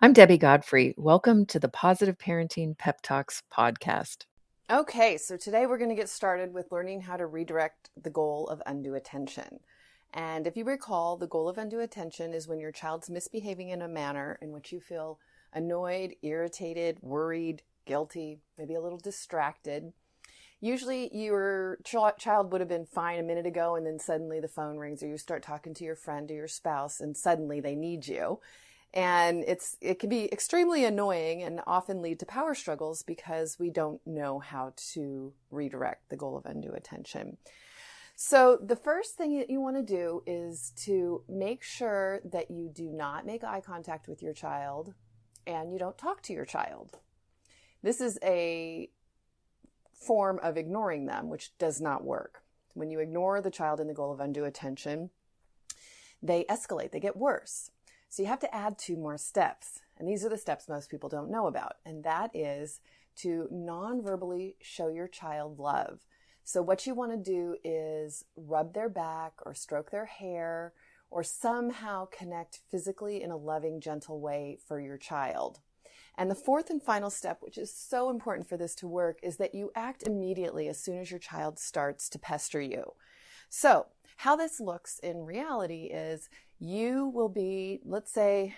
I'm Debbie Godfrey. Welcome to the Positive Parenting Pep Talks podcast. Okay, so today we're going to get started with learning how to redirect the goal of undue attention. And if you recall, the goal of undue attention is when your child's misbehaving in a manner in which you feel annoyed, irritated, worried, guilty, maybe a little distracted. Usually your child would have been fine a minute ago, and then suddenly the phone rings, or you start talking to your friend or your spouse, and suddenly they need you. And it can be extremely annoying and often lead to power struggles because we don't know how to redirect the goal of undue attention. So the first thing that you want to do is to make sure that you do not make eye contact with your child and you don't talk to your child. This is a form of ignoring them, which does not work. When you ignore the child in the goal of undue attention, they escalate, they get worse. So you have to add 2 more steps. And these are the steps most people don't know about. And that is to non-verbally show your child love. So what you want to do is rub their back or stroke their hair or somehow connect physically in a loving, gentle way for your child. And the 4th and final step, which is so important for this to work, is that you act immediately as soon as your child starts to pester you. So how this looks in reality is you will be, let's say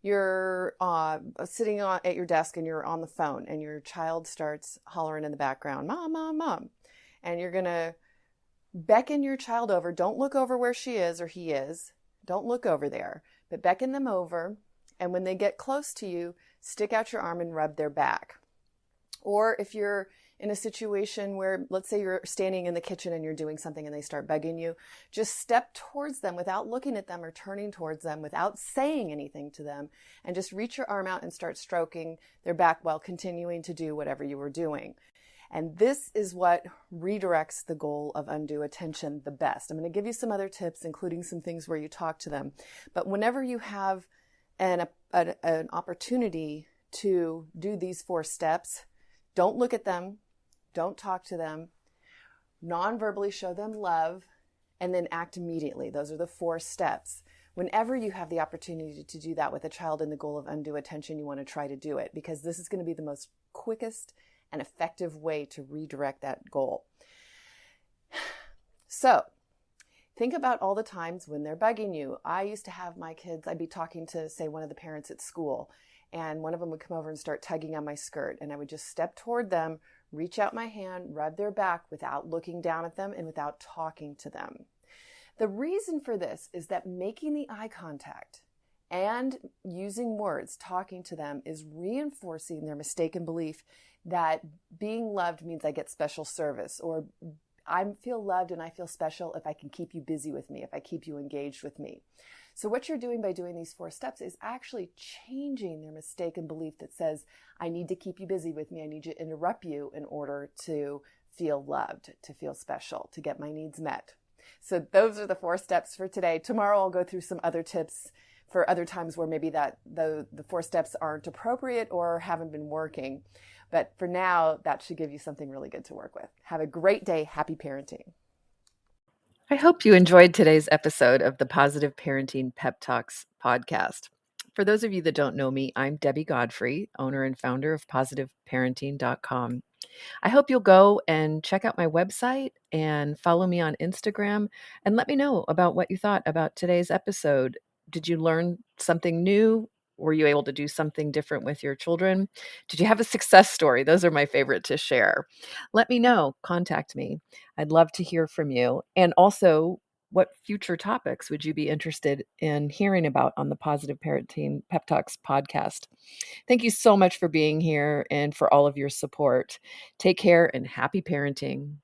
you're sitting at your desk and you're on the phone and your child starts hollering in the background, "Mom, Mom, Mom." And you're going to beckon your child over. Don't look over where she is or he is. Don't look over there, but beckon them over. And when they get close to you, stick out your arm and rub their back. Or if you're in a situation where, let's say you're standing in the kitchen and you're doing something and they start bugging you, just step towards them without looking at them or turning towards them, without saying anything to them, and just reach your arm out and start stroking their back while continuing to do whatever you were doing. And this is what redirects the goal of undue attention the best. I'm going to give you some other tips, including some things where you talk to them. But whenever you have an opportunity to do these 4 steps, don't look at them, don't talk to them, non-verbally show them love, and then act immediately. Those are the 4 steps. Whenever you have the opportunity to do that with a child in the goal of undue attention, you want to try to do it, because this is going to be the most quickest and effective way to redirect that goal. So think about all the times when they're bugging you. I used to have my kids, I'd be talking to, say, one of the parents at school, and one of them would come over and start tugging on my skirt, and I would just step toward them, reach out my hand, rub their back without looking down at them and without talking to them. The reason for this is that making the eye contact and using words, talking to them, is reinforcing their mistaken belief that being loved means I get special service, or I feel loved and I feel special if I can keep you busy with me, if I keep you engaged with me. So what you're doing by doing these 4 steps is actually changing their mistaken belief that says, I need to keep you busy with me. I need to interrupt you in order to feel loved, to feel special, to get my needs met. So those are the 4 steps for today. Tomorrow I'll go through some other tips for other times where maybe that the 4 steps aren't appropriate or haven't been working. But for now, that should give you something really good to work with. Have a great day. Happy parenting. I hope you enjoyed today's episode of the Positive Parenting Pep Talks podcast. For those of you that don't know me, I'm Debbie Godfrey, owner and founder of positiveparenting.com. I hope you'll go and check out my website and follow me on Instagram and let me know about what you thought about today's episode. Did you learn something new? Were you able to do something different with your children? Did you have a success story? Those are my favorite to share. Let me know. Contact me. I'd love to hear from you. And also, what future topics would you be interested in hearing about on the Positive Parenting Pep Talks podcast? Thank you so much for being here and for all of your support. Take care and happy parenting.